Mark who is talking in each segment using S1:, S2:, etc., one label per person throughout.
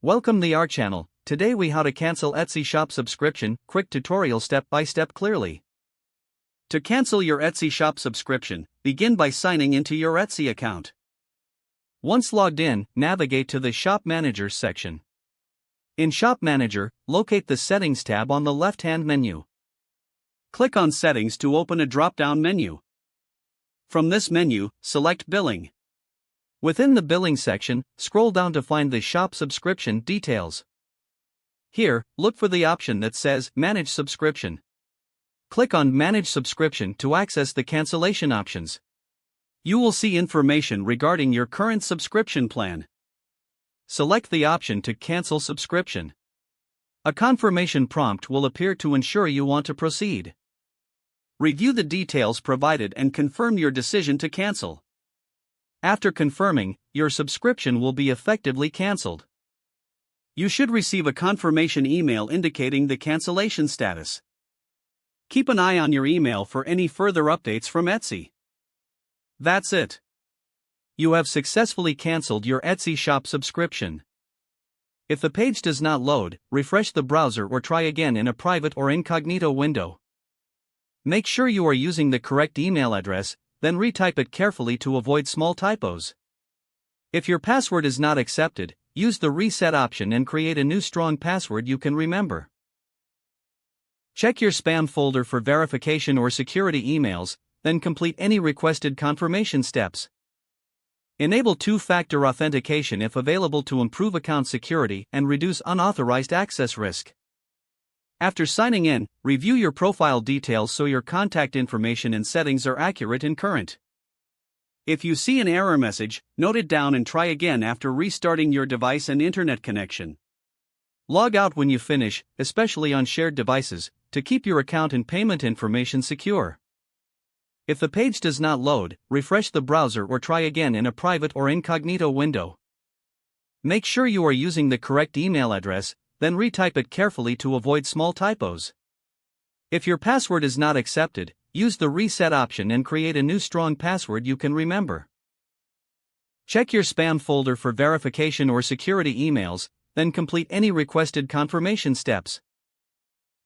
S1: Welcome to our channel. Today we how to cancel Etsy shop subscription, quick tutorial step by step clearly. To cancel your Etsy shop subscription, begin by signing into your Etsy account. Once logged in, navigate to the Shop Manager section. In Shop Manager, locate the Settings tab on the left-hand menu. Click on Settings to open a drop-down menu. From this menu, select Billing. Within the Billing section, scroll down to find the shop subscription details. Here, look for the option that says Manage Subscription. Click on Manage Subscription to access the cancellation options. You will see information regarding your current subscription plan. Select the option to cancel subscription. A confirmation prompt will appear to ensure you want to proceed. Review the details provided and confirm your decision to cancel. After confirming, your subscription will be effectively canceled. You should receive a confirmation email indicating the cancellation status. Keep an eye on your email for any further updates from Etsy. That's it. You have successfully canceled your Etsy shop subscription. If the page does not load, refresh the browser or try again in a private or incognito window. Make sure you are using the correct email address, then retype it carefully to avoid small typos. If your password is not accepted, use the reset option and create a new strong password you can remember. Check your spam folder for verification or security emails, then complete any requested confirmation steps. Enable two-factor authentication if available to improve account security and reduce unauthorized access risk. After signing in, review your profile details so your contact information and settings are accurate and current. If you see an error message, note it down and try again after restarting your device and internet connection. Log out when you finish, especially on shared devices, to keep your account and payment information secure. If the page does not load, refresh the browser or try again in a private or incognito window. Make sure you are using the correct email address, then retype it carefully to avoid small typos. If your password is not accepted, use the reset option and create a new strong password you can remember. Check your spam folder for verification or security emails, then complete any requested confirmation steps.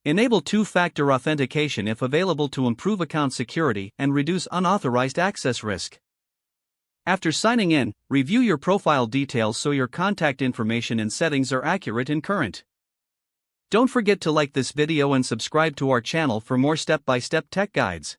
S1: Enable two-factor authentication if available to improve account security and reduce unauthorized access risk. After signing in, review your profile details so your contact information and settings are accurate and current. Don't forget to like this video and subscribe to our channel for more step-by-step tech guides.